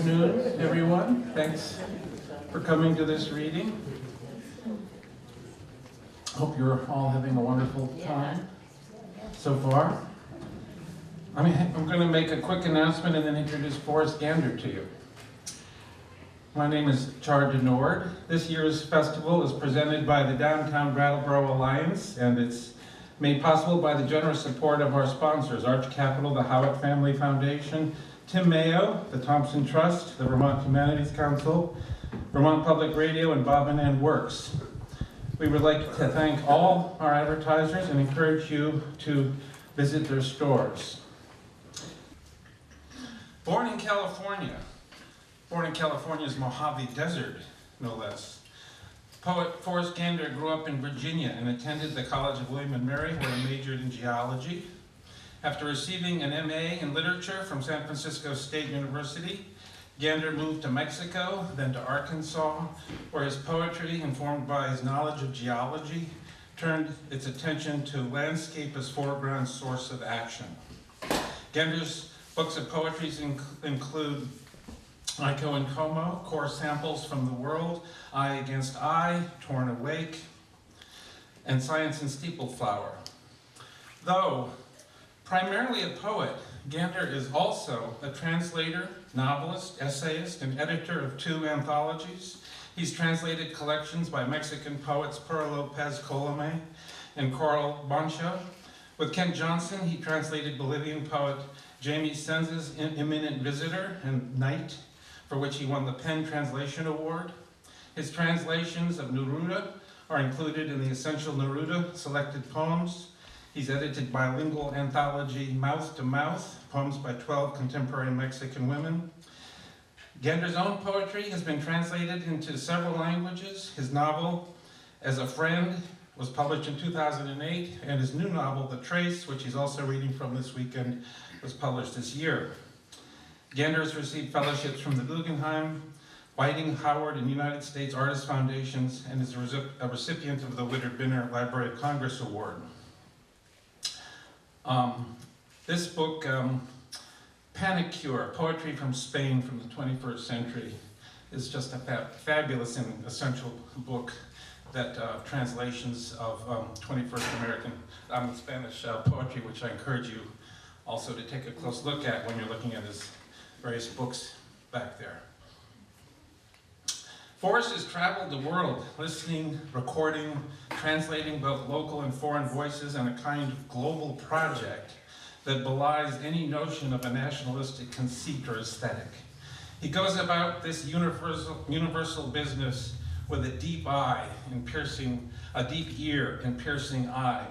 afternoon, everyone. Thanks for coming to this reading. Hope you're all having a wonderful time so far. I'm going to make a quick announcement and then introduce Forrest Gander to you. My name is Chard De Noird. This year's festival is presented by the Downtown Brattleboro Alliance, and it's made possible by the generous support of our sponsors, Arch Capital, the Howitt Family Foundation, Tim Mayo, the Thompson Trust, the Vermont Humanities Council, Vermont Public Radio, and Bob and Ann Works. We would like to thank all our advertisers and encourage you to visit their stores. Born in California's Mojave Desert, no less. Poet Forrest Gander grew up in Virginia and attended the College of William and Mary, where he majored in geology. After receiving an MA in literature from San Francisco State University, Gander moved to Mexico, then to Arkansas, where his poetry, informed by his knowledge of geology, turned its attention to landscape as foreground source of action. Gander's books of poetry include Iko and Como, Core Samples from the World, Eye Against Eye, Torn Awake, and Science and Steepleflower. Though primarily a poet, Gander is also a translator, novelist, essayist, and editor of 2 anthologies. He's translated collections by Mexican poets Pura Lopez Colome and Coral Boncho. With Kent Johnson, he translated Bolivian poet Jamie Senz's Imminent Visitor and Night, for which he won the Penn Translation Award. His translations of Neruda are included in the Essential Neruda Selected Poems. He's edited bilingual anthology Mouth to Mouth, poems by 12 contemporary Mexican women. Gander's own poetry has been translated into several languages. His novel, As a Friend, was published in 2008, and his new novel, The Trace, which he's also reading from this weekend, was published this year. Gander has received fellowships from the Guggenheim, Whiting, Howard, and United States Artists Foundations, and is a recipient of the Witter-Binner Library of Congress Award. This book, Panic Cure, Poetry from Spain from the 21st Century, is just a fabulous and essential book that translations of 21st American Spanish poetry, which I encourage you also to take a close look at when you're looking at his various books back there. Forrest has traveled the world, listening, recording, translating both local and foreign voices in a kind of global project that belies any notion of a nationalistic conceit or aesthetic. He goes about this universal business with a deep ear and piercing eye,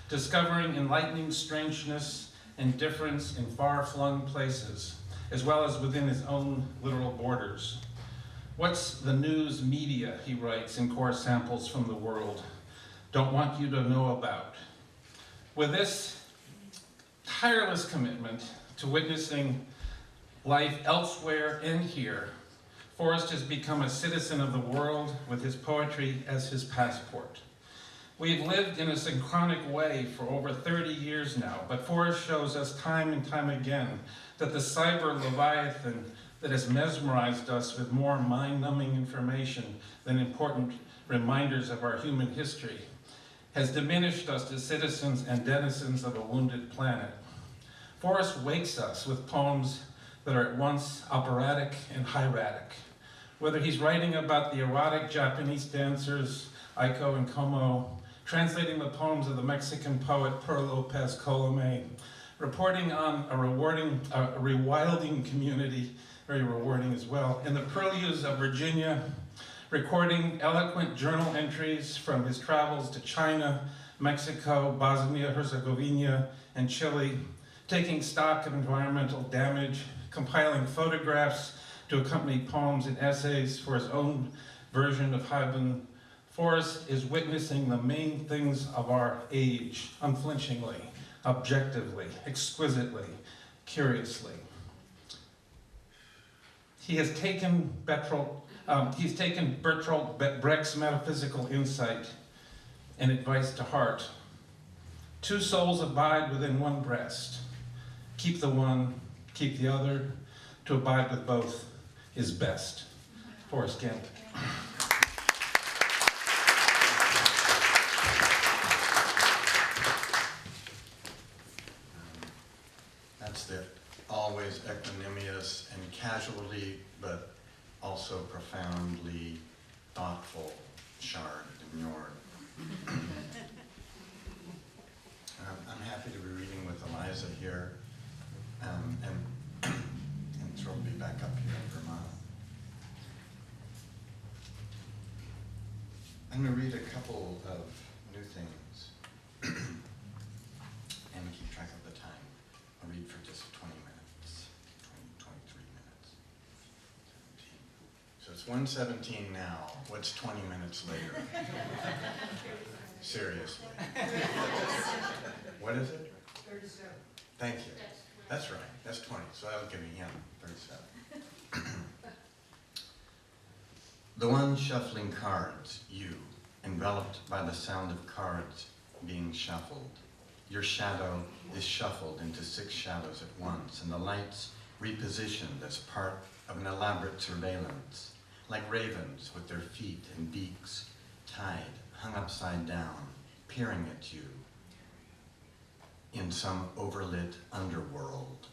discovering enlightening strangeness and difference in far-flung places, as well as within his own literal borders. What's the news media, he writes in Core Samples from the World, don't want you to know about? With this tireless commitment to witnessing life elsewhere and here, Forrest has become a citizen of the world with his poetry as his passport. We've lived in a synchronic way for over 30 years now, but Forrest shows us time and time again that the cyber leviathan that has mesmerized us with more mind-numbing information than important reminders of our human history has diminished us as citizens and denizens of a wounded planet. Forrest wakes us with poems that are at once operatic and hieratic. Whether he's writing about the erotic Japanese dancers, Iko and Como, translating the poems of the Mexican poet Pura Lopez Colome, reporting on a rewilding community, very rewarding as well, in the purlieus of Virginia, recording eloquent journal entries from his travels to China, Mexico, Bosnia-Herzegovina, and Chile, taking stock of environmental damage, compiling photographs to accompany poems and essays for his own version of Haibun. Forrest is witnessing the main things of our age, unflinchingly, objectively, exquisitely, curiously. He's taken Bertolt Brecht's metaphysical insight and advice to heart. 2 souls abide within one breast. Keep the one, keep the other, to abide with both. is best. Forrest Gander. That's the always equanimous and casually, but also profoundly thoughtful Chard De Noird. I'm happy to be reading with Eliza here, and thrilled to be back up here in Vermont. I'm going to read a couple of new things and keep track of the time. I'll read for just 20 minutes, 23 minutes, 17. So it's 1:17 now. What's 20 minutes later? Seriously. What is it? 37. Thank you. That's right. That's 20. So that'll give me 37. The one shuffling cards, you, enveloped by the sound of cards being shuffled. Your shadow is shuffled into 6 shadows at once, and the lights repositioned as part of an elaborate surveillance, like ravens with their feet and beaks tied, hung upside down, peering at you in some overlit underworld.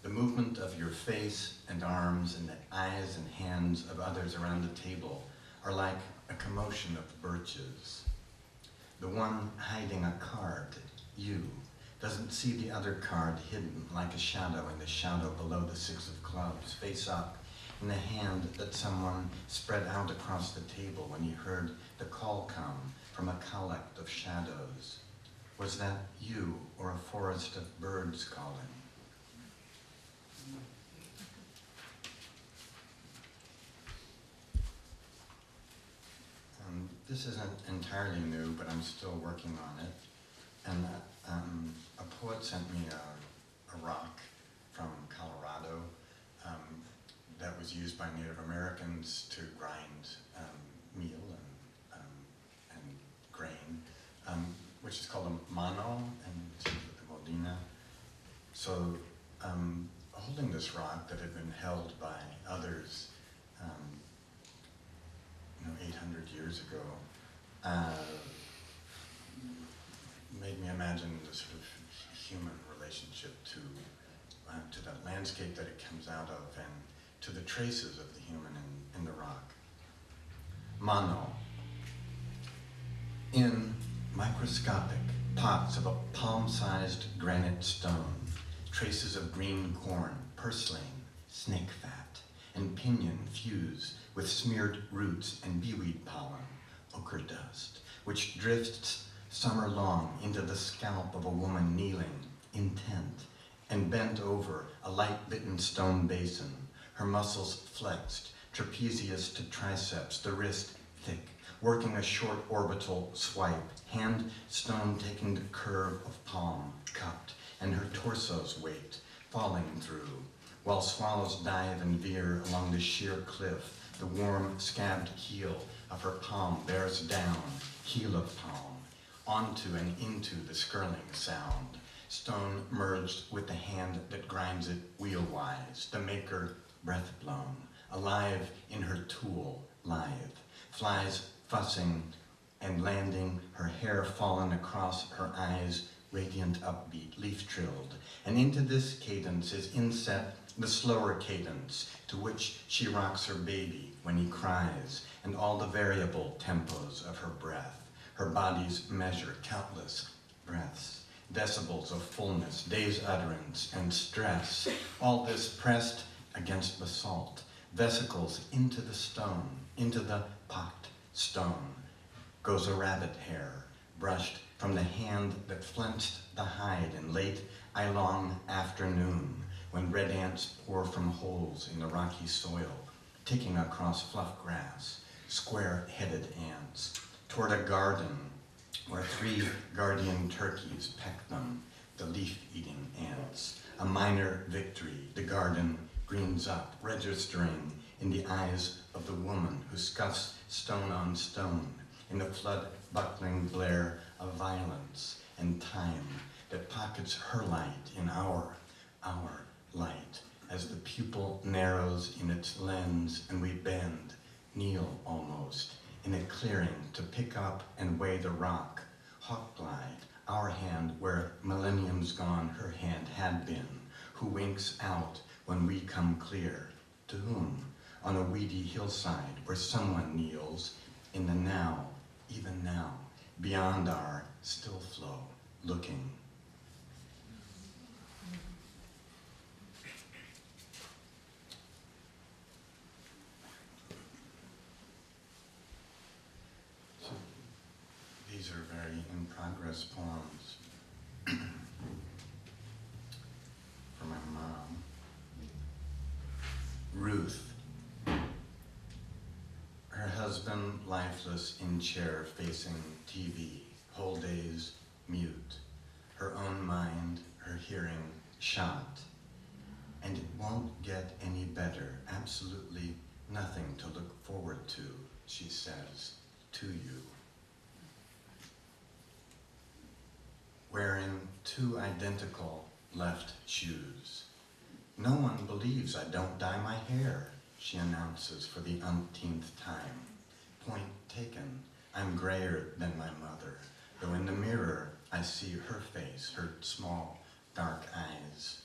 The movement of your face and arms and the eyes and hands of others around the table are like a commotion of birches. The one hiding a card, you, doesn't see the other card hidden like a shadow in the shadow below the 6 of clubs, face up, in the hand that someone spread out across the table when he heard the call come from a collect of shadows. Was that you or a forest of birds calling? This isn't entirely new, but I'm still working on it. And a poet sent me a rock from Colorado that was used by Native Americans to grind meal and grain, which is called a mano, and it's the Modena. So holding this rock that had been held by others 800 years ago, made me imagine the sort of human relationship to that landscape that it comes out of and to the traces of the human in the rock. Mano. In microscopic pots of a palm-sized granite stone, traces of green corn, purslane, snake fat, and pinyon fuse with smeared roots and beeweed pollen, ochre dust, which drifts summer long into the scalp of a woman kneeling, intent, and bent over a light-bitten stone basin, her muscles flexed, trapezius to triceps, the wrist thick, working a short orbital swipe, hand stone taking the curve of palm, cupped, and her torso's weight falling through, while swallows dive and veer along the sheer cliff. The warm, scabbed heel of her palm bears down, heel of palm, onto and into the skirling sound. Stone merged with the hand that grinds it wheelwise, the maker breath blown, alive in her tool, lithe, flies fussing and landing, her hair fallen across her eyes, radiant upbeat, leaf-trilled. And into this cadence is inset the slower cadence to which she rocks her baby when he cries, and all the variable tempos of her breath. Her body's measure countless breaths, decibels of fullness, day's utterance, and stress, all this pressed against basalt, vesicles into the stone, into the pocked stone, goes a rabbit hair, brushed from the hand that flensed the hide in late Ilong afternoon, when red ants pour from holes in the rocky soil, ticking across fluff grass, square-headed ants, toward a garden where 3 guardian turkeys peck them, the leaf-eating ants. A minor victory, the garden greens up, registering in the eyes of the woman who scuffs stone on stone in the flood-buckling glare of violence and time that pockets her light in our light, as the pupil narrows in its lens and we bend, kneel almost, in a clearing to pick up and weigh the rock, hawk glide, our hand where millenniums gone her hand had been, who winks out when we come clear. To whom? On a weedy hillside where someone kneels, in the now, even now, beyond our still flow, looking. So these are very in progress poems for my mom. Ruth. Her husband lifeless in chair facing TV, whole days mute. Her own mind, her hearing shot. And it won't get any better, absolutely nothing to look forward to, she says, to you. Wearing two identical left shoes. No one believes I don't dye my hair, she announces for the umpteenth time. Point taken, I'm grayer than my mother, though in the mirror I see her face, her small, dark eyes.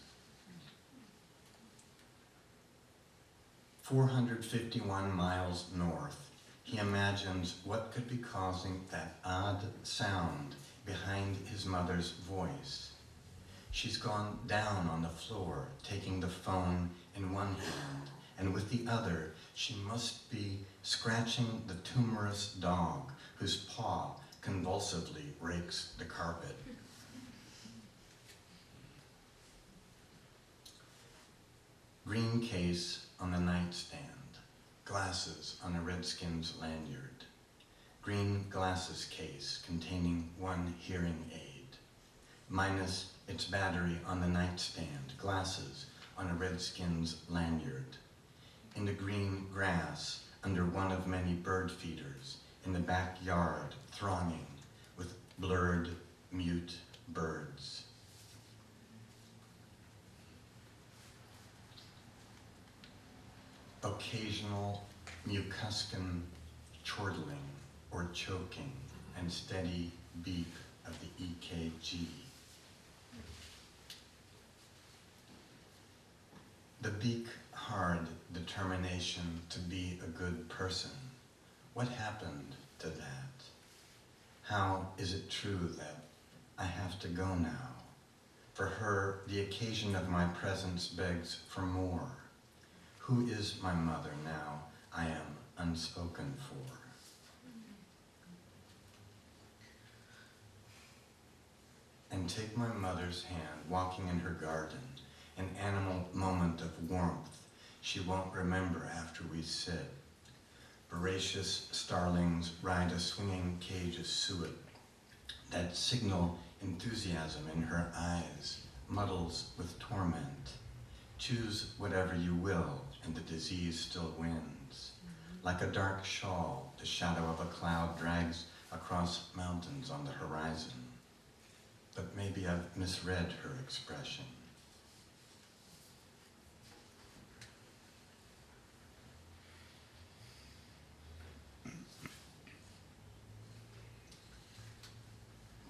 451 miles north, he imagines what could be causing that odd sound behind his mother's voice. She's gone down on the floor, taking the phone in one hand, and with the other, she must be scratching the tumorous dog whose paw convulsively rakes the carpet. Green case on the nightstand, glasses on a Redskins lanyard. Green glasses case containing one hearing aid, minus its battery on the nightstand, glasses on a Redskins lanyard. In the green grass, under one of many bird feeders, in the backyard, thronging with blurred, mute birds. Occasional mucuscan chortling or choking and steady beep of the EKG. The beak hard determination to be a good person. What happened to that? How is it true that I have to go now? For her, the occasion of my presence begs for more. Who is my mother now I am unspoken for? And take my mother's hand, walking in her garden, an animal moment of warmth she won't remember after we sit. Voracious starlings ride a swinging cage of suet. That signal enthusiasm in her eyes muddles with torment. Choose whatever you will, and the disease still wins. Like a dark shawl, the shadow of a cloud drags across mountains on the horizon. But maybe I've misread her expression.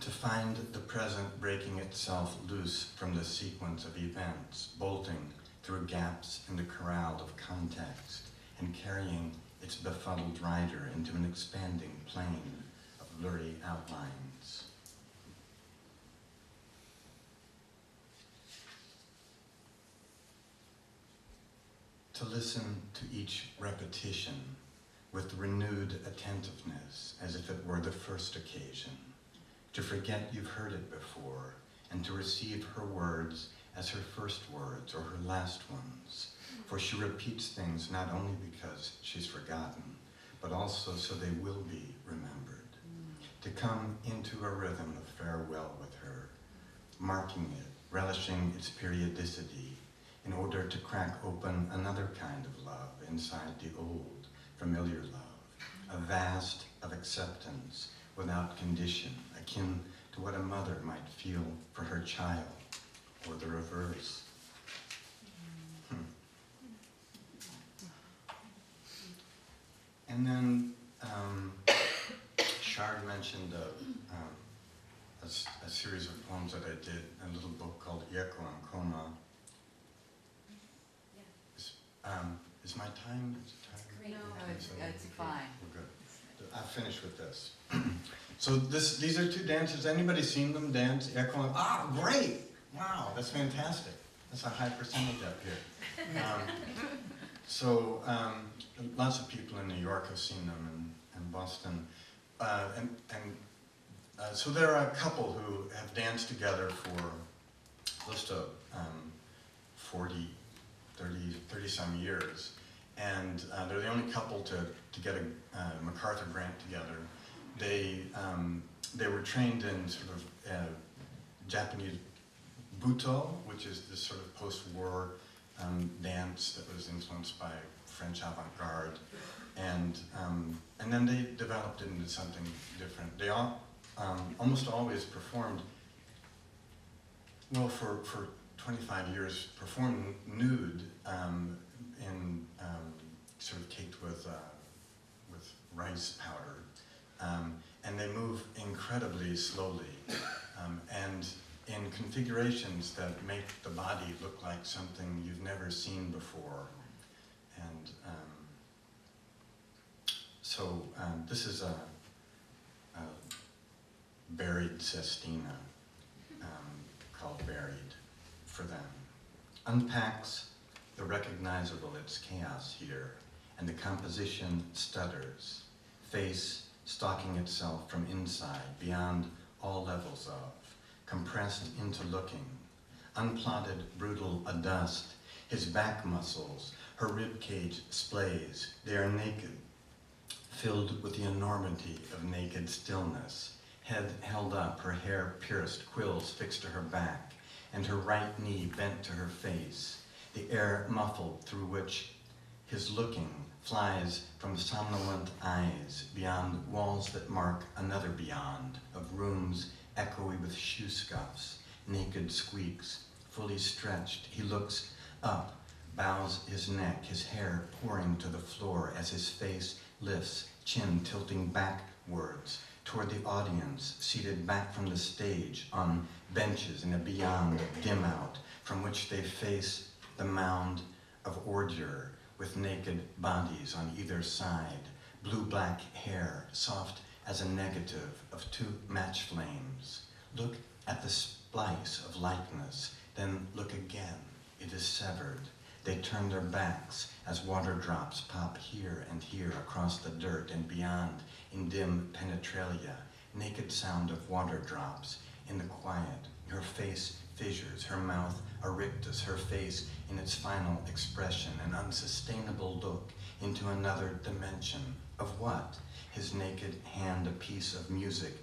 To find the present breaking itself loose from the sequence of events, bolting through gaps in the corral of context, and carrying its befuddled rider into an expanding plane of blurry outlines. To listen to each repetition with renewed attentiveness as if it were the first occasion. To forget you've heard it before, and to receive her words as her first words or her last ones. For she repeats things not only because she's forgotten, but also so they will be remembered. To come into a rhythm of farewell with her, marking it, relishing its periodicity, in order to crack open another kind of love inside the old, familiar love, a vast of acceptance without condition, akin to what a mother might feel for her child, or the reverse. And then Chard mentioned a series of poems that I did, a little book called Echo and Coma. Is my time? No, it's fine. We're good. I'll finish with this. So these are two dancers. Anybody seen them dance? Echo and, great! Wow, that's fantastic. That's a high percentage up here. Lots of people in New York have seen them, and Boston. So there are a couple who have danced together for close to 30 some years. And they're the only couple to get a MacArthur grant together. They were trained in sort of Japanese Buto, which is this sort of post-war dance that was influenced by French avant-garde, and then they developed it into something different. They almost always performed, well, for 25 years, performed nude in sort of caked with rice powder, and they move incredibly slowly, and in configurations that make the body look like something you've never seen before. And this is a buried sestina called Buried for them. Unpacks the recognizable, its chaos here, and the composition stutters, face stalking itself from inside, beyond all levels of, compressed into looking, unplotted, brutal, adust, his back muscles, her rib cage splays, they are naked, filled with the enormity of naked stillness, head held up, her hair pierced, quills fixed to her back, and her right knee bent to her face, the air muffled through which his looking flies from somnolent eyes beyond walls that mark another beyond of rooms echoey with shoe scuffs, naked squeaks, fully stretched. He looks up, bows his neck, his hair pouring to the floor as his face lifts, chin tilting backwards toward the audience, seated back from the stage on benches in a beyond dim out from which they face the mound of ordure with naked bodies on either side, blue-black hair, soft as a negative of two match flames. Look at the splice of likeness, then look again. It is severed. They turn their backs as water drops pop here and here across the dirt and beyond in dim penetralia. Naked sound of water drops in the quiet. Her face fissures, her mouth a rictus, her face in its final expression, an unsustainable look into another dimension. Of what? His naked hand a piece of music,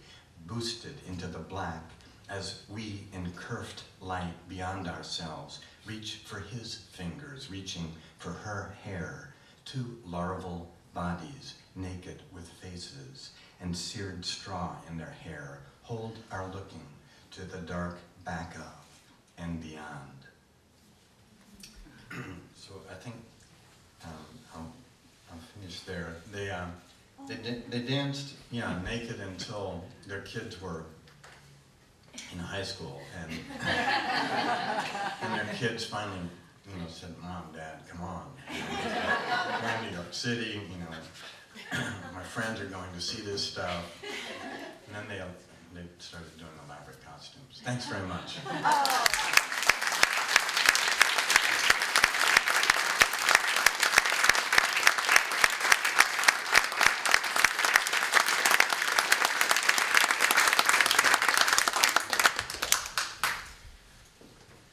boosted into the black, as we in curved light beyond ourselves reach for his fingers, reaching for her hair, two larval bodies, naked with faces, and seared straw in their hair, hold our looking to the dark back of and beyond. So I think I'll finish there. They danced, naked until their kids were in high school, and their kids finally, said, "Mom, Dad, come on. We're in New York City, my friends are going to see this stuff." And then they started doing elaborate costumes. Thanks very much.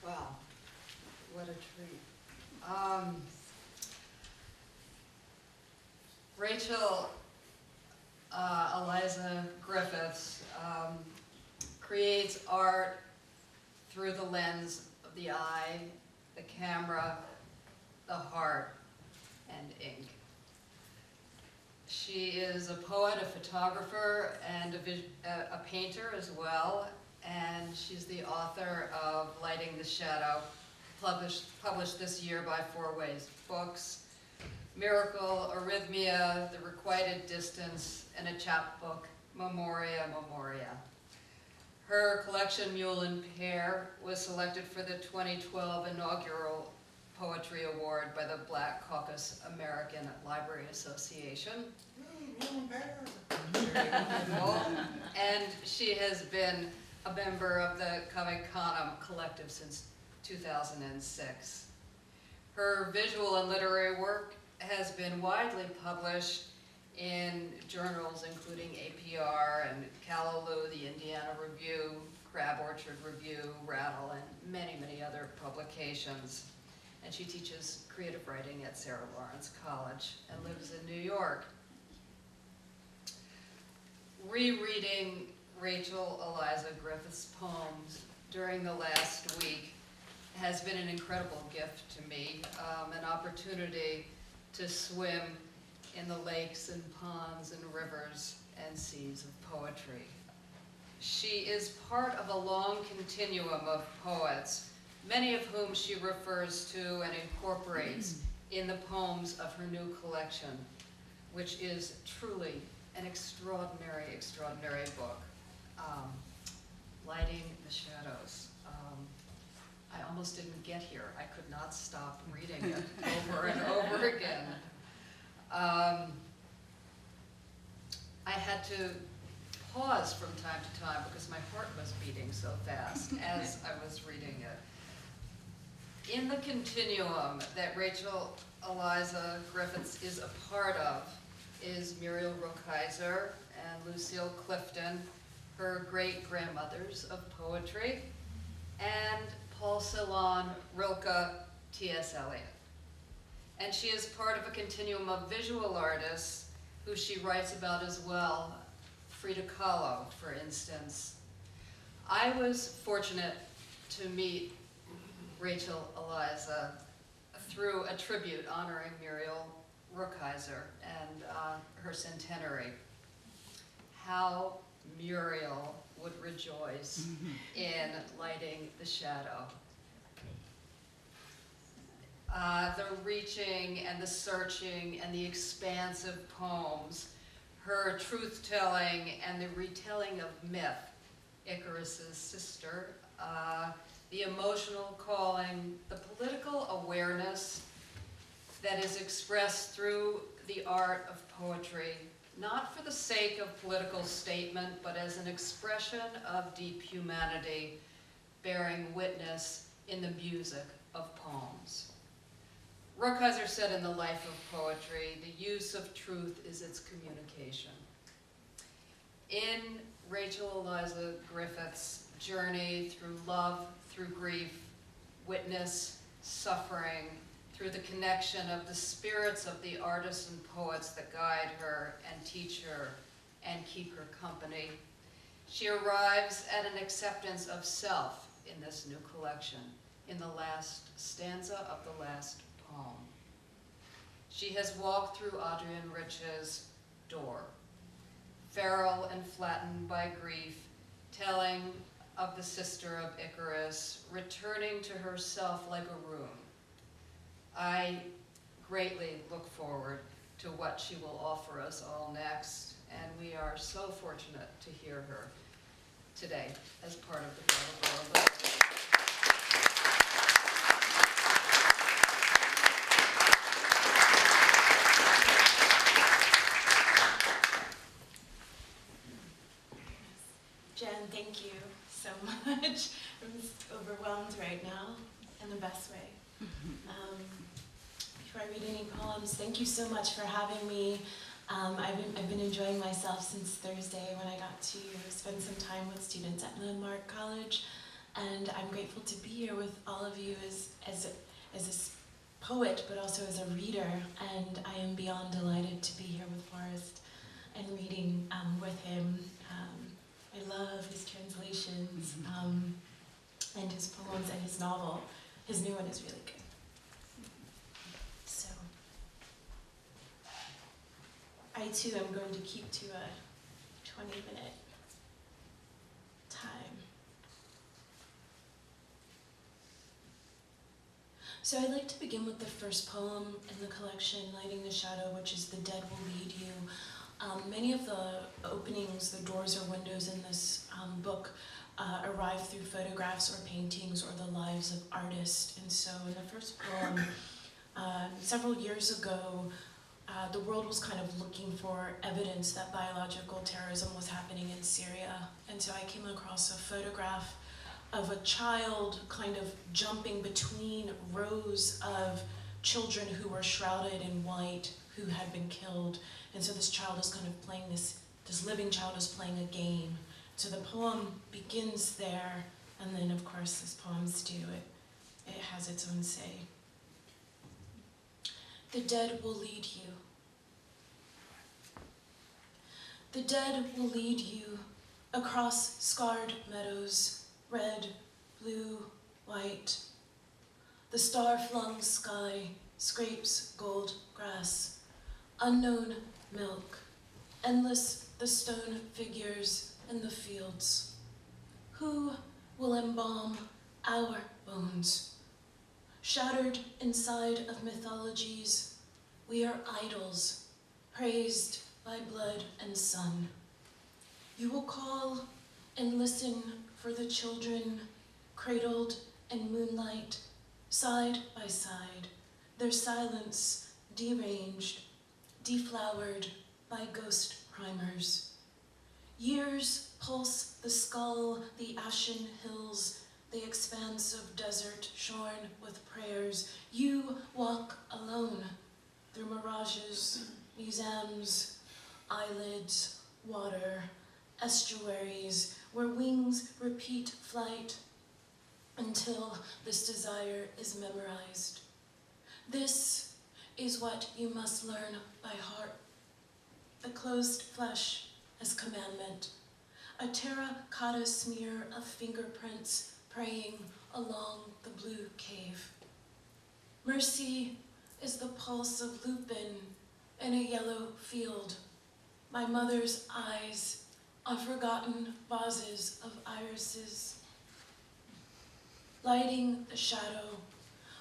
Wow, what a treat. Rachel, Eliza Griffiths, creates art through the lens of the eye, the camera, the heart, and ink. She is a poet, a photographer, and a painter as well, and she's the author of Lighting the Shadow, published this year by Four Ways Books. Miracle, Arrhythmia, The Requited Distance, and a chapbook, Memoria, Memoria. Her collection, Mule and Pear, was selected for the 2012 inaugural Poetry Award by the Black Caucus American Library Association. And she has been a member of the Kamehameha Collective since 2006. Her visual and literary work has been widely published in journals including APR and Callaloo, the Indiana Review, Crab Orchard Review, Rattle, and many, many other publications. And she teaches creative writing at Sarah Lawrence College and lives in New York. Rereading Rachel Eliza Griffiths' poems during the last week has been an incredible gift to me, an opportunity to swim in the lakes and ponds and rivers and seas of poetry. She is part of a long continuum of poets, many of whom she refers to and incorporates in the poems of her new collection, which is truly an extraordinary, extraordinary book, Lighting the Shadows. I almost didn't get here. I could not stop reading it over and over again. I had to pause from time to time because my heart was beating so fast as I was reading it. In the continuum that Rachel Eliza Griffiths is a part of is Muriel Rukeyser and Lucille Clifton, her great-grandmothers of poetry, and Paul Celan, Rilke, T.S. Eliot. And she is part of a continuum of visual artists who she writes about as well, Frida Kahlo, for instance. I was fortunate to meet Rachel Eliza through a tribute honoring Muriel Rukeyser and her centenary. How Muriel would rejoice in Lighting the Shadow. The reaching and the searching and the expansive poems, her truth-telling and the retelling of myth, Icarus's sister, the emotional calling, the political awareness that is expressed through the art of poetry, not for the sake of political statement, but as an expression of deep humanity, bearing witness in the music of poems. Rukeyser said in The Life of Poetry, the use of truth is its communication. In Rachel Eliza Griffiths' journey through love, through grief, witness, suffering, through the connection of the spirits of the artists and poets that guide her and teach her and keep her company, she arrives at an acceptance of self in this new collection, in the last stanza of the last poem. She has walked through Adrienne Rich's door, feral and flattened by grief, telling of the sister of Icarus, returning to herself like a rune. I greatly look forward to what she will offer us all next, and we are so fortunate to hear her today as part of the Brattleboro Library. Jen, thank you so much. I'm just overwhelmed right now in the best way. Before I read any poems, thank you so much for having me. I've been enjoying myself since Thursday when I got to spend some time with students at Landmark College, and I'm grateful to be here with all of you as a poet, but also as a reader, and I am beyond delighted to be here with Forrest and reading with him. I love his translations and his poems and his novel. His new one is really good. So, I too am going to keep to a 20-minute time. So So I'd like to begin with the first poem in the collection, Lighting the Shadow, which is The Dead Will Lead You. Many of the openings, the doors or windows in this book arrive through photographs or paintings or the lives of artists. And so in the first poem, several years ago, the world was kind of looking for evidence that biological terrorism was happening in Syria. And so I came across a photograph of a child kind of jumping between rows of children who were shrouded in white, who had been killed. And so this child is kind of playing this living child is playing a game. So the poem begins there, and then of course as poems do, it has its own say. The dead will lead you. The dead will lead you across scarred meadows, red, blue, white. The star-flung sky scrapes gold grass, unknown milk, endless the stone figures in the fields. Who will embalm our bones? Shattered inside of mythologies, we are idols, praised by blood and sun. You will call and listen for the children, cradled in moonlight, side by side, their silence deranged, deflowered by ghost primers. Years pulse the skull, the ashen hills, the expanse of desert shorn with prayers. You walk alone through mirages, museums, eyelids, water, estuaries, where wings repeat flight until this desire is memorized. This is what you must learn by heart. The closed flesh as commandment, a terracotta smear of fingerprints praying along the blue cave. Mercy is the pulse of lupin in a yellow field. My mother's eyes on forgotten vases of irises. Lighting the shadow,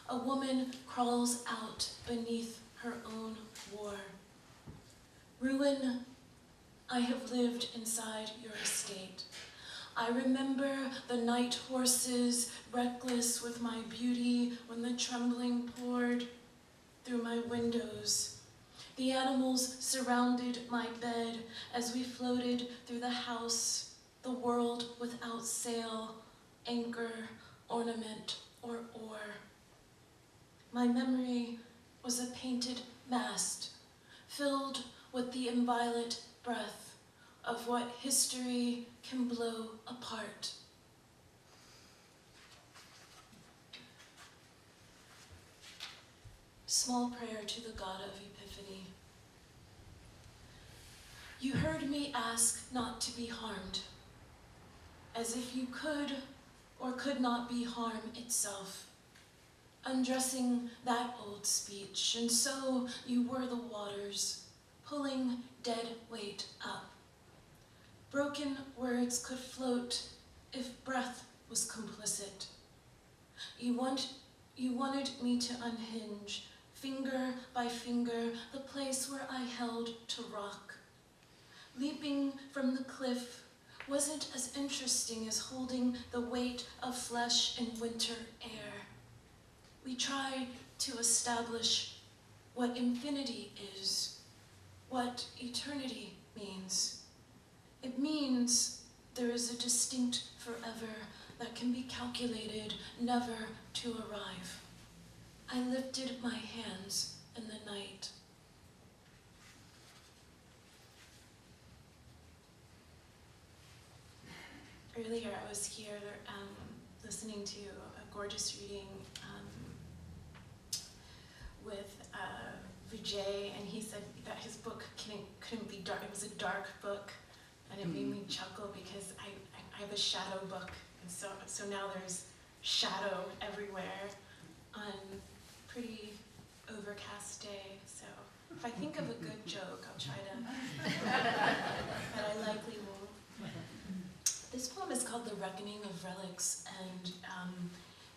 a woman crawls out beneath her own war. Ruin, I have lived inside your estate. I remember the night horses, reckless with my beauty when the trembling poured through my windows. The animals surrounded my bed as we floated through the house, the world without sail, anchor, ornament, or oar. My memory was a painted mast, filled with the inviolate breath of what history can blow apart. Small prayer to the God of Epiphany. You heard me ask not to be harmed, as if you could or could not be harm itself, undressing that old speech, and so you were the waters, pulling dead weight up. Broken words could float if breath was complicit. You wanted me to unhinge, finger by finger, the place where I held to rock. Leaping from the cliff wasn't as interesting as holding the weight of flesh in winter air. We try to establish what infinity is, what eternity means. It means there is a distinct forever that can be calculated never to arrive. I lifted my hands in the night. Earlier I was here listening to a gorgeous reading with Vijay, and he said that his book couldn't be dark. It was a dark book, and it made me chuckle because I have a shadow book, and so now there's shadow everywhere on a pretty overcast day. So if I think of a good joke, I'll try to, but I likely won't. This poem is called The Reckoning of Relics, and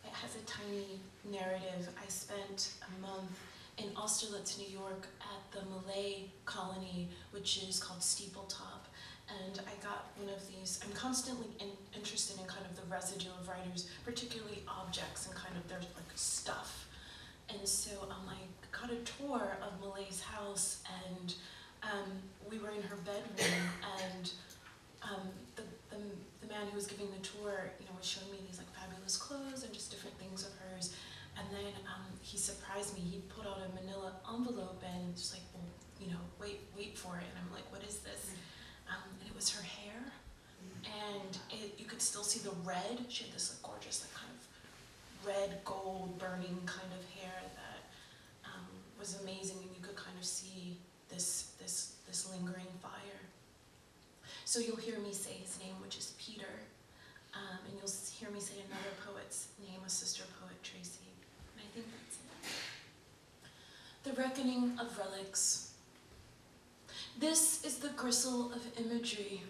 it has a tiny narrative. I spent a month in Austerlitz, New York at the Malay colony, which is called Steepletop. And I got one of these. I'm constantly interested in kind of the residue of writers, particularly objects and kind of their like stuff. And so I got a tour of Malay's house, and we were in her bedroom, and the man who was giving the tour, was showing me these like fabulous clothes and just different things of hers. And then he surprised me. He pulled out a manila envelope and just like, well, wait for it. And I'm like, what is this? And it was her hair, and you could still see the red. She had this like gorgeous, like kind of red gold burning kind of hair that was amazing, and you could kind of see this lingering fire. So you'll hear me say his name, which is Peter, and you'll hear me say another poet's name, a sister poet, Tracy, and I think that's it. The Reckoning of Relics. This is the gristle of imagery,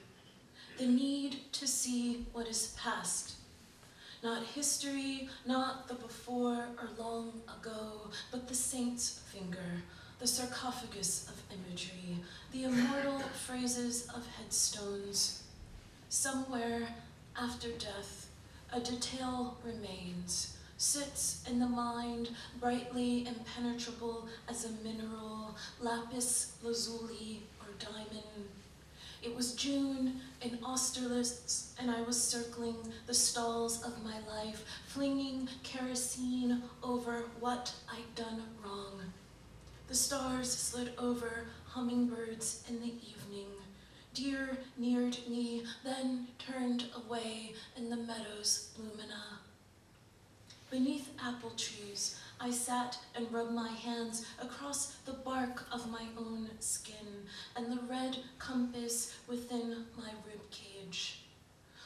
the need to see what is past. Not history, not the before or long ago, but the saint's finger, the sarcophagus of imagery, the immortal phrases of headstones. Somewhere after death, a detail remains, sits in the mind, brightly impenetrable as a mineral, lapis lazuli or diamond. It was June in Austerlitz, and I was circling the stalls of my life, flinging kerosene over what I'd done wrong. The stars slid over hummingbirds in the evening. Deer neared me, then turned away in the meadow's lumina. Beneath apple trees, I sat and rubbed my hands across the bark of my own skin and the red compass within my ribcage.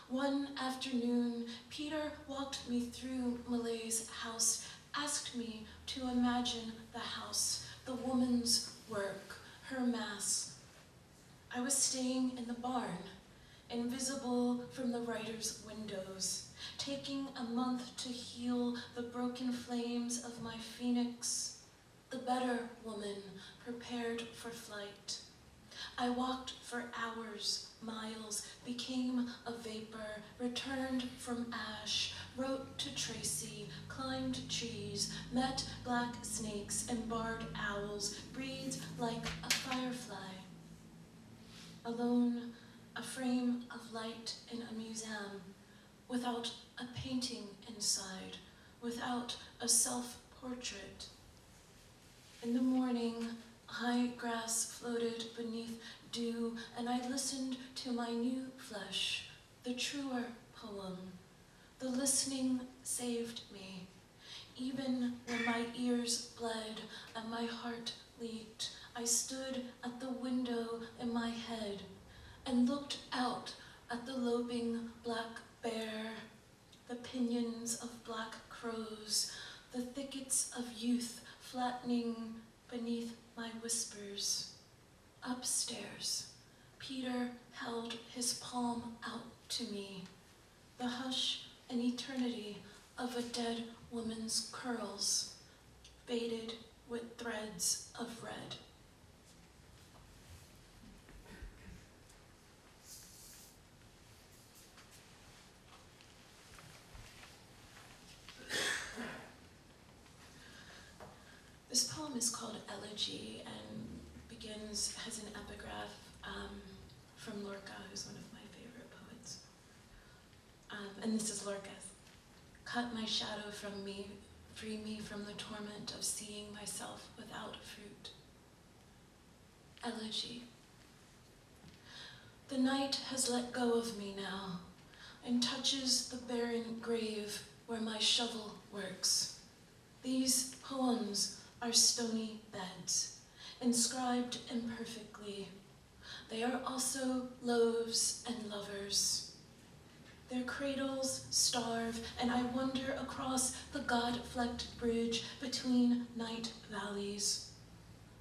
One afternoon, Peter walked me through Malay's house, asked me to imagine the house, the woman's work, her mass. I was staying in the barn, invisible from the writer's windows, taking a month to heal the broken flames of my phoenix, the better woman prepared for flight. I walked for hours, miles, became a vapor, returned from ash, wrote to Tracy, climbed trees, met black snakes and barred owls, breathed like a firefly. Alone, a frame of light in a museum, without a painting inside, without a self-portrait. In the morning, high grass floated beneath dew, and I listened to my new flesh, the truer poem. The listening saved me. Even when my ears bled and my heart leaked, I stood at the window in my head and looked out at the loping black bear, the pinions of black crows, the thickets of youth flattening beneath my whispers. Upstairs, Peter held his palm out to me, the hush and eternity of a dead woman's curls, faded with threads of red. This poem is called Elegy and has an epigraph from Lorca, who's one of my favorite poets. And this is Lorca's. Cut my shadow from me, free me from the torment of seeing myself without fruit. Elegy. The night has let go of me now and touches the barren grave where my shovel works. These poems are stony beds, inscribed imperfectly. They are also loaves and lovers. Their cradles starve, and I wander across the god-flecked bridge between night valleys.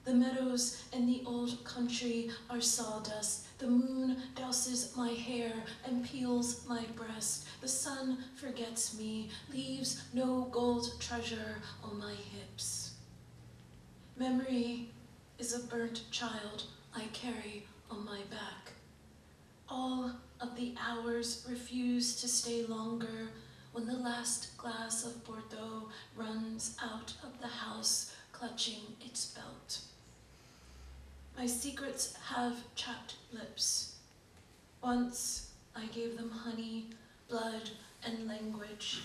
The meadows in the old country are sawdust, The moon douses my hair and peels my breast. The sun forgets me, leaves no gold treasure on my hips. Memory is a burnt child I carry on my back. All of the hours refuse to stay longer when the last glass of Bordeaux runs out of the house, clutching its belt. My secrets have chapped lips. Once I gave them honey, blood, and language.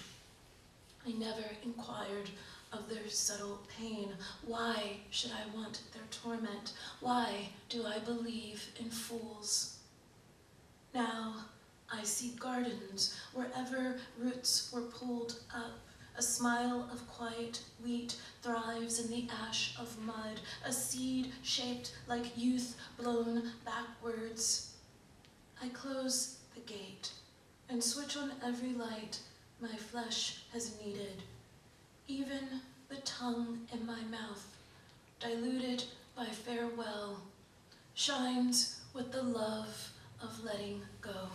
I never inquired of their subtle pain. Why should I want their torment? Why do I believe in fools? Now I see gardens wherever roots were pulled up. A smile of quiet wheat thrives in the ash of mud, a seed shaped like youth blown backwards. I close the gate and switch on every light my flesh has needed, even the tongue in my mouth, diluted by farewell, shines with the love of letting go.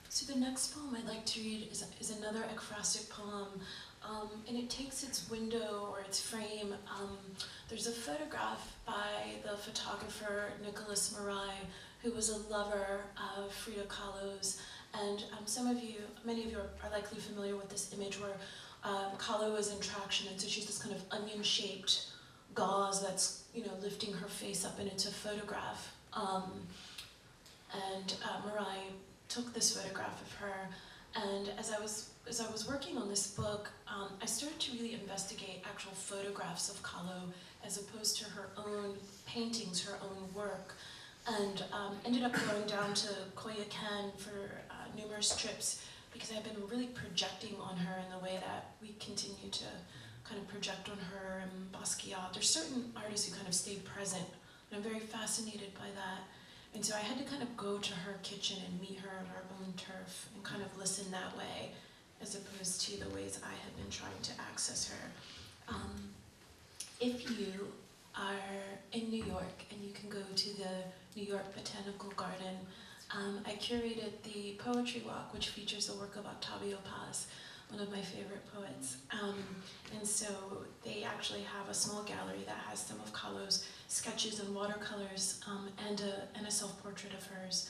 So the next poem I'd like to read is another ekphrastic poem, and it takes its window or its frame. There's a photograph by the photographer Nicholas Marai, who was a lover of Frida Kahlo's, and many of you are likely familiar with this image where Kahlo is in traction, and so she's this kind of onion-shaped gauze that's lifting her face up, and it's a photograph. Marai took this photograph of her, and as I was working on this book, I started to really investigate actual photographs of Kahlo as opposed to her own paintings, her own work, and ended up going down to Coyoacán for numerous trips because I've been really projecting on her in the way that we continue to kind of project on her and Basquiat. There's certain artists who kind of stayed present, and I'm very fascinated by that. And so I had to kind of go to her kitchen and meet her on her own turf and kind of listen that way, as opposed to the ways I had been trying to access her. If you are in New York and you can go to the New York Botanical Garden, I curated the Poetry Walk, which features the work of Octavio Paz, one of my favorite poets. And so they actually have a small gallery that has some of Kahlo's sketches and watercolors, and a self-portrait of hers.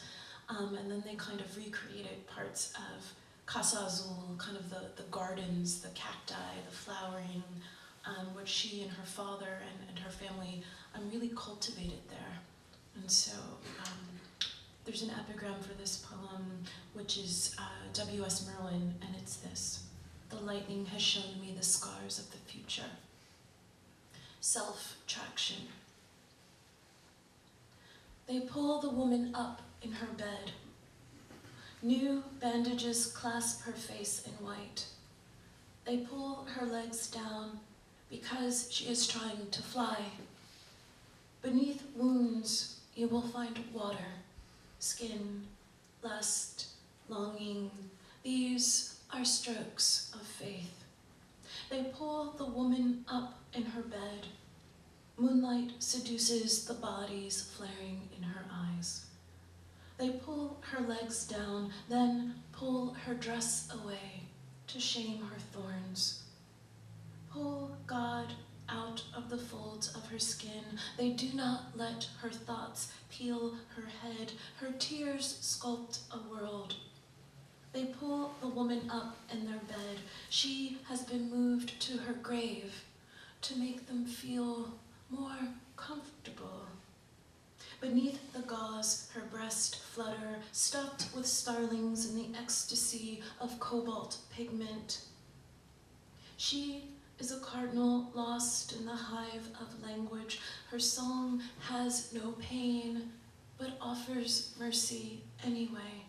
And then they kind of recreated parts of Casa Azul, kind of the gardens, the cacti, the flowering, which she and her father and her family really cultivated there. And so there's an epigram for this poem, which is W.S. Merwin, and it's this: "The lightning has shown me the scars of the future." Self-traction. They pull the woman up in her bed. New bandages clasp her face in white. They pull her legs down because she is trying to fly. Beneath wounds, you will find water, skin, lust, longing. These are strokes of faith. They pull the woman up in her bed. Moonlight seduces the bodies flaring in her eyes. They pull her legs down, then pull her dress away to shame her thorns. Pull God out of the folds of her skin. They do not let her thoughts peel her head. Her tears sculpt a world. They pull the woman up in their bed. She has been moved to her grave to make them feel more comfortable. Beneath the gauze, her breast flutter, stuffed with starlings in the ecstasy of cobalt pigment. She is a cardinal lost in the hive of language. Her song has no pain, but offers mercy anyway.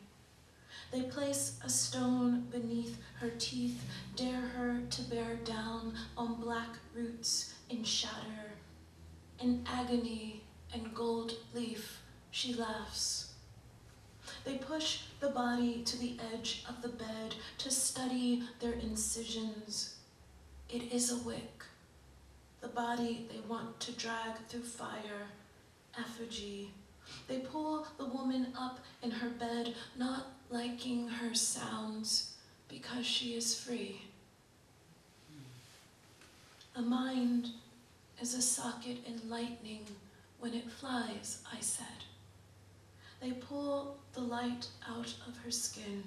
They place a stone beneath her teeth, dare her to bear down on black roots in shatter. In agony and gold leaf, she laughs. They push the body to the edge of the bed to study their incisions. It is a wick. the body they want to drag through fire, effigy. They pull the woman up in her bed, not liking her sounds because she is free. The mind is a socket in lightning when it flies, I said. They pull the light out of her skin,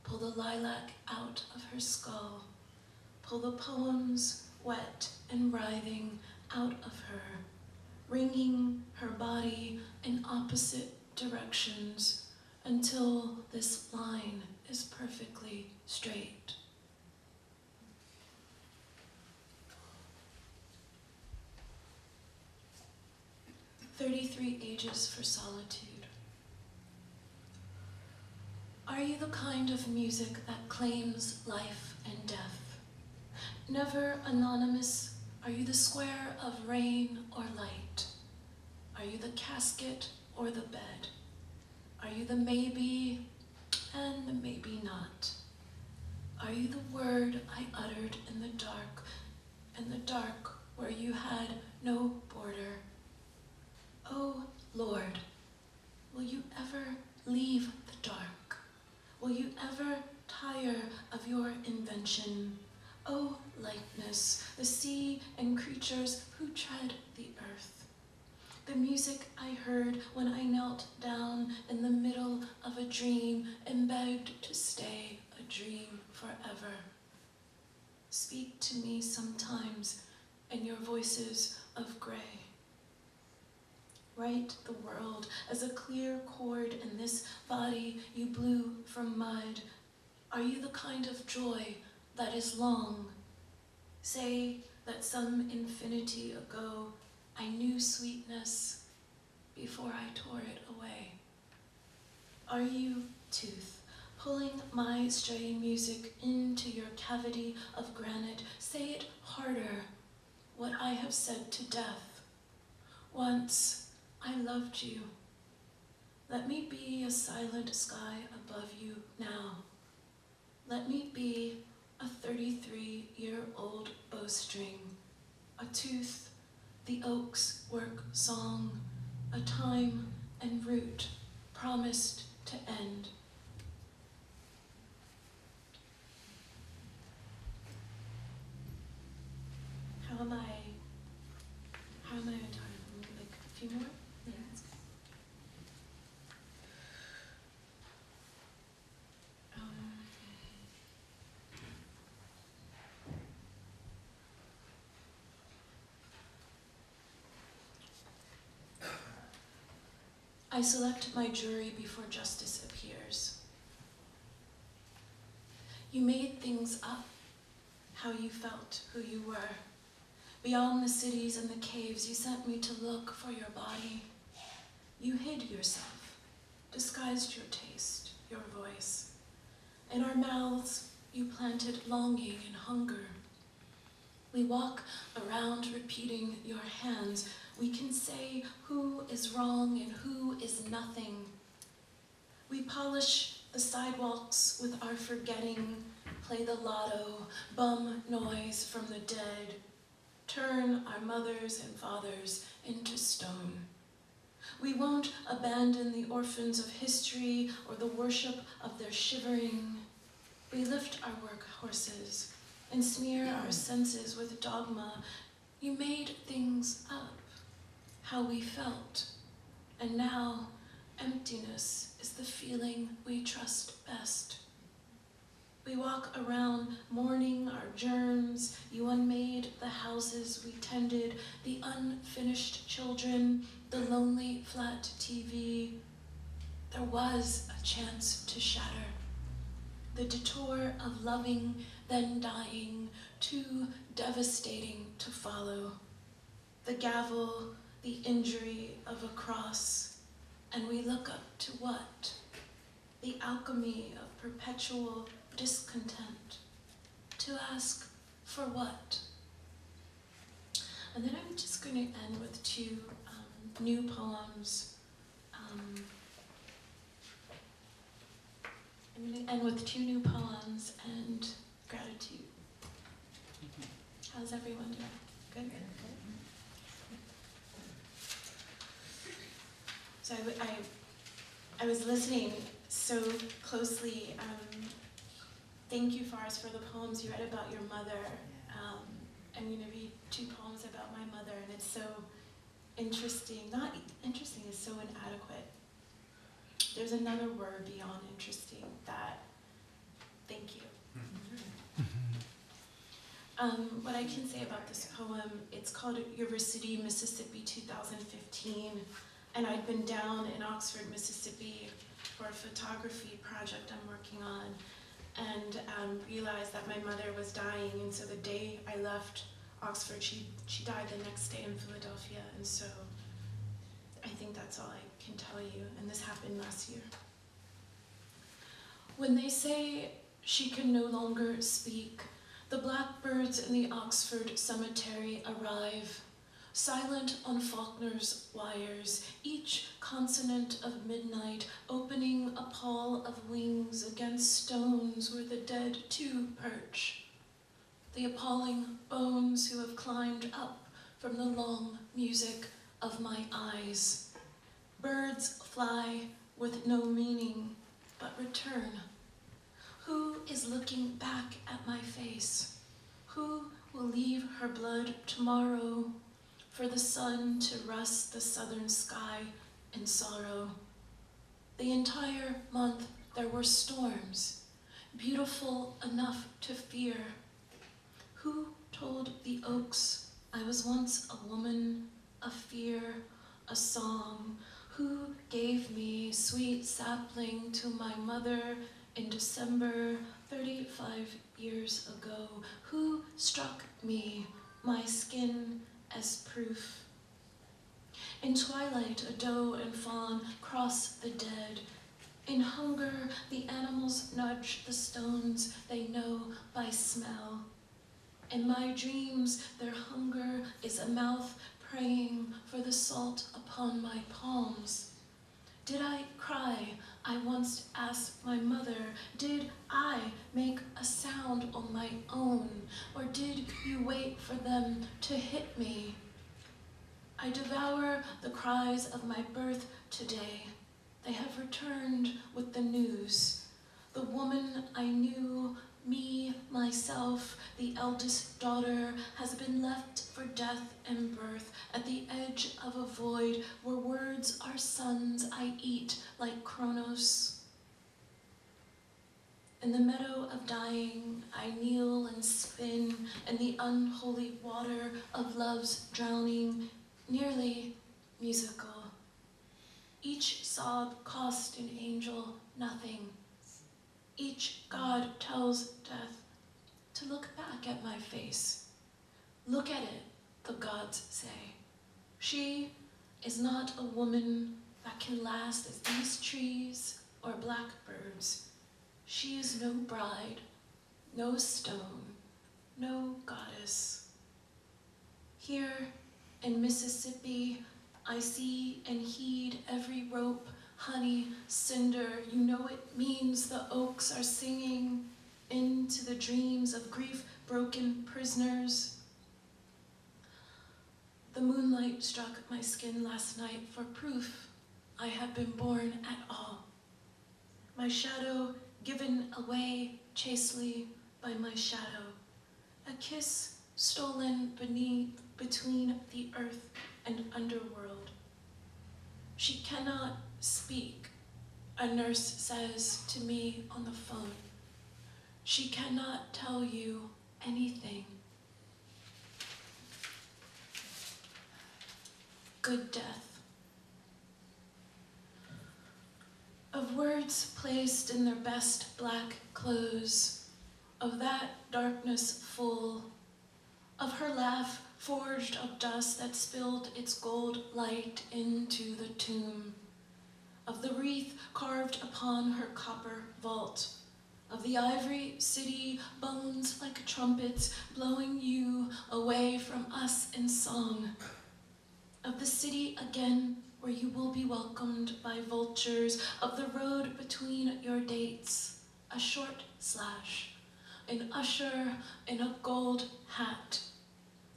pull the lilac out of her skull, pull the poems wet and writhing out of her, wringing her body in opposite directions until this line is perfectly straight. "33 Ages for Solitude." Are you the kind of music that claims life and death? Never anonymous, are you the square of rain or light? Are you the casket or the bed? Are you the maybe and the maybe not? Are you the word I uttered in the dark where you had no border? Oh Lord, will you ever leave the dark? Will you ever tire of your invention? Oh lightness, the sea and creatures who tread the earth. The music I heard when I knelt down in the middle of a dream and begged to stay a dream forever. Speak to me sometimes in your voices of gray. Write the world as a clear chord in this body you blew from mud. Are you the kind of joy that is long? Say that some infinity ago I knew sweetness before I tore it away. Are you tooth, pulling my stray music into your cavity of granite? Say it harder, what I have said to death. Once I loved you. Let me be a silent sky above you now. Let me be a 33-year-old bowstring, a tooth, the oak's work song, a time and root promised to end. How am I on time? Like a few more? Yeah, that's good. I select my jury before justice appears. You made things up, how you felt, who you were. Beyond the cities and the caves, you sent me to look for your body. You hid yourself, disguised your taste, your voice. In our mouths, you planted longing and hunger. We walk around repeating your hands. We can say who is wrong and who is nothing. We polish the sidewalks with our forgetting, play the lotto, bum noise from the dead, turn our mothers and fathers into stone. We won't abandon the orphans of history or the worship of their shivering. We lift our workhorses and smear our senses with dogma. You made things up, how we felt, and now emptiness is the feeling we trust best. We walk around mourning our germs. You unmade the houses we tended, the unfinished children, the lonely flat TV. There was a chance to shatter. The detour of loving, then dying, too devastating to follow. The gavel, the injury of a cross, and we look up to what? The alchemy of perpetual discontent. To ask for what? And then I'm just going to end with two new poems. I'm going to end with two new poems and gratitude. How's everyone doing? Good. So I was listening so closely. Thank you, Forrest, for the poems you read about your mother. I'm going to read 2 poems about my mother, and it's so interesting. Not interesting, it's so inadequate. There's another word beyond interesting that, thank you. What I can say about this poem, it's called River City, Mississippi, 2015. And I'd been down in Oxford, Mississippi for a photography project I'm working on, and realized that my mother was dying. And so the day I left Oxford, she died the next day in Philadelphia. And so I think that's all I can tell you. And this happened last year. When they say she can no longer speak, the blackbirds in the Oxford cemetery arrive, silent on Faulkner's wires, each consonant of midnight opening a pall of wings against stones where the dead too perch. The appalling bones who have climbed up from the long music of my eyes. Birds fly with no meaning but return. Who is looking back at my face? Who will leave her blood tomorrow for the sun to rust the southern sky in sorrow? The entire month there were storms, beautiful enough to fear. Who told the oaks I was once a woman, a fear, a song? Who gave me sweet sapling to my mother in December 35 years ago? Who struck me, my skin as proof? In twilight, a doe and fawn cross the dead. In hunger, the animals nudge the stones they know by smell. In my dreams, their hunger is a mouth praying for the salt upon my palms. Did I cry? I once asked my mother. Did I make a sound on my own? Or did you wait for them to hit me? I devour the cries of my birth today. They have returned with the news. The woman I knew, me, myself, the eldest daughter, has been left for death and birth at the edge of a void where words are sons I eat like Kronos. In the meadow of dying, I kneel and spin in the unholy water of love's drowning, nearly musical. Each sob cost an angel nothing. Each God tells death to look back at my face. Look at it, the gods say. She is not a woman that can last as these trees or blackbirds. She is no bride, no stone, no goddess. Here in Mississippi, I see and heed every rope, honey, cinder. You know it means the oaks are singing into the dreams of grief-broken prisoners. The moonlight struck my skin last night for proof I have been born at all. My shadow given away chastely by my shadow. A kiss stolen between the earth and underworld. She cannot speak, a nurse says to me on the phone. She cannot tell you anything. Good death. Of words placed in their best black clothes, of that darkness full, of her laugh forged of dust that spilled its gold light into the tomb, of the wreath carved upon her copper vault, of the ivory city bones like trumpets blowing you away from us in song, of the city again where you will be welcomed by vultures, of the road between your dates, a short slash, an usher in a gold hat,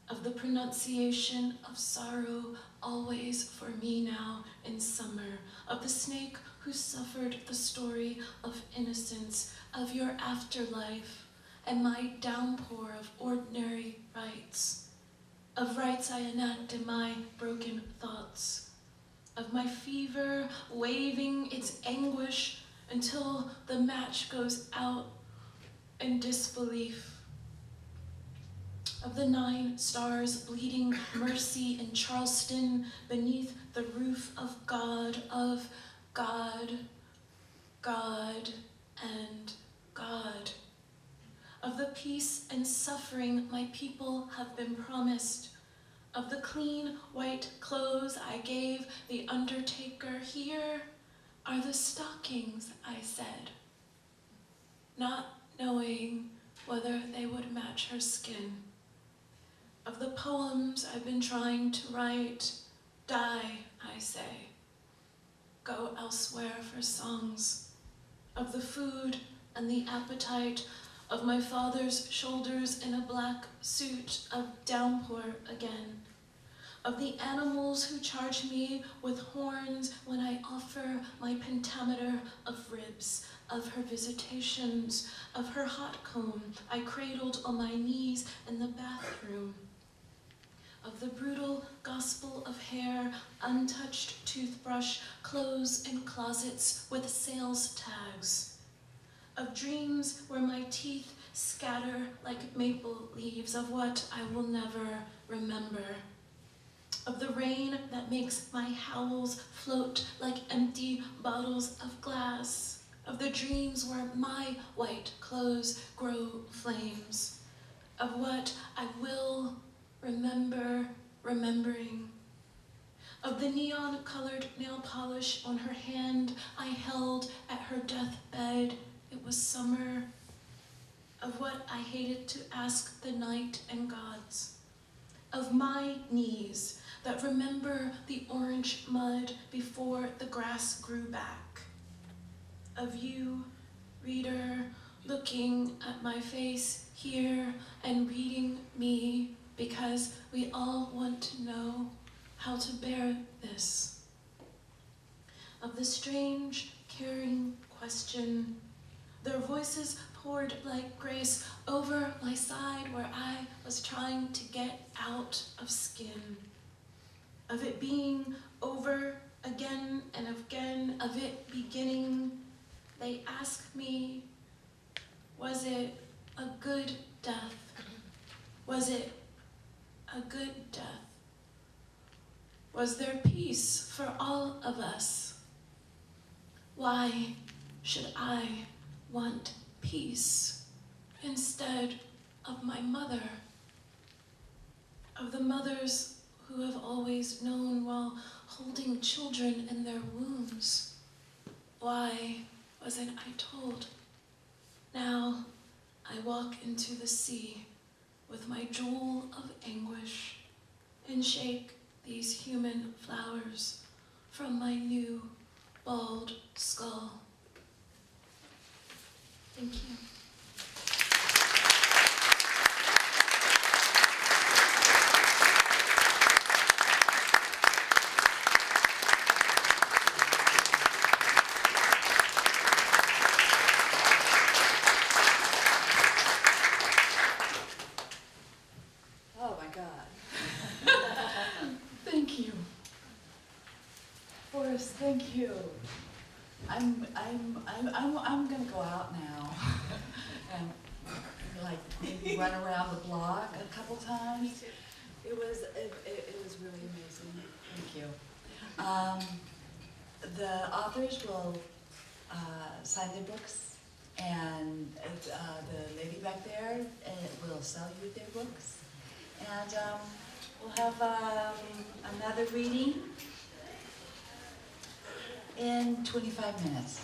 of the pronunciation of sorrow always for me now in summer, of the snake who suffered the story of innocence, of your afterlife, and my downpour of ordinary rights, of rights I enact in my broken thoughts, of my fever waving its anguish until the match goes out in disbelief, of the 9 stars bleeding mercy in Charleston beneath the roof of God, of God, God, and God, of the peace and suffering my people have been promised, of the clean white clothes I gave the undertaker. Here are the stockings, I said, not knowing whether they would match her skin, of the poems I've been trying to write. Die, I say, go elsewhere for songs, of the food and the appetite of my father's shoulders in a black suit, of downpour again, of the animals who charge me with horns when I offer my pentameter of ribs, of her visitations, of her hot comb I cradled on my knees in the bathroom, of the brutal gospel of hair, untouched toothbrush, clothes in closets with sales tags, of dreams where my teeth scatter like maple leaves, of what I will never remember, of the rain that makes my howls float like empty bottles of glass, of the dreams where my white clothes grow flames, of what I will remember remembering, of the neon-colored nail polish on her hand I held at her deathbed. It was summer, of what I hated to ask the night and gods, of my knees that remember the orange mud before the grass grew back, of you, reader, looking at my face here and reading me, because we all want to know how to bear this, of the strange, caring question. Their voices poured like grace over my side where I was trying to get out of skin, of it being over again and again, of it beginning. They asked me, was it a good death? Was it a good death? Was there peace for all of us? Why should I want peace instead of my mother, of the mothers who have always known while holding children in their wombs? Why wasn't I told? Now I walk into the sea with my jewel of anguish and shake these human flowers from my new bald skull. Thank you. Oh my God. Thank you. Forrest, thank you. I'm gonna go out now and like maybe run around the block a couple times. It was really amazing. Thank you. The authors will sign their books, and the lady back there will sell you their books, and we'll have another reading in 25 minutes.